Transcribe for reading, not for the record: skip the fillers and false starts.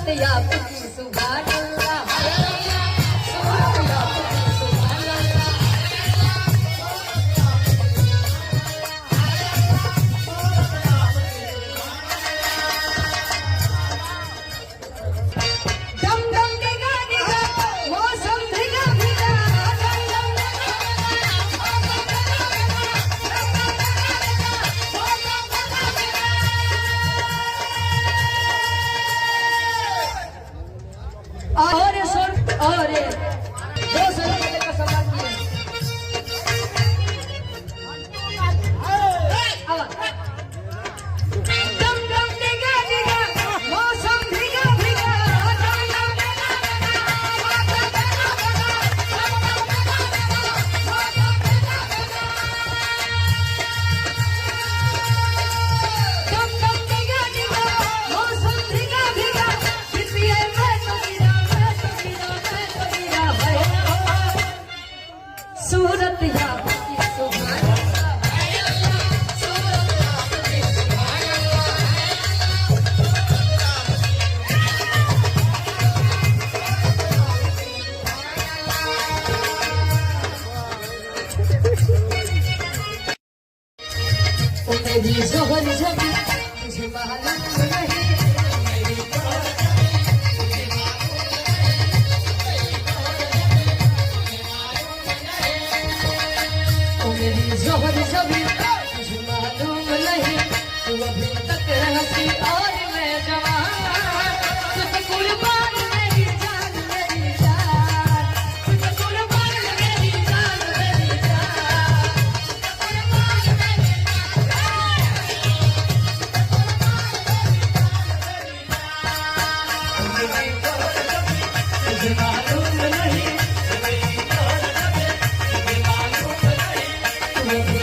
आपकी सुभान अल्लाह, सूरत आपकी सुभान अल्लाह। दम दम डिगा डिगा मौसम भिगा भिगा, दम दम और सुन और दो सौ का सम्मान किए। दम दम डिगा डिगा मौसम भिगा भिगा, दम दम दम दम डिगा डिगा मौसम भिगा भिगा, किसिए मैं तो गिरा है सूरत आपकी सुभान अल्लाह, सूरत आपकी सुभान अल्लाह। ओ मेरी जोहर जबी तुझे मालूम नहीं, मेरी जोहर जबी तुझे मालूम नहीं, तू अभी तक हंसी और मैं जवान, तुझ कुर्बान मेरी जान मेरी जान, तुझ कुर्बान मेरी जान मेरी जान, कुर्बान मेरी तुझे मालूम नहीं, तुझे मालूम नहीं,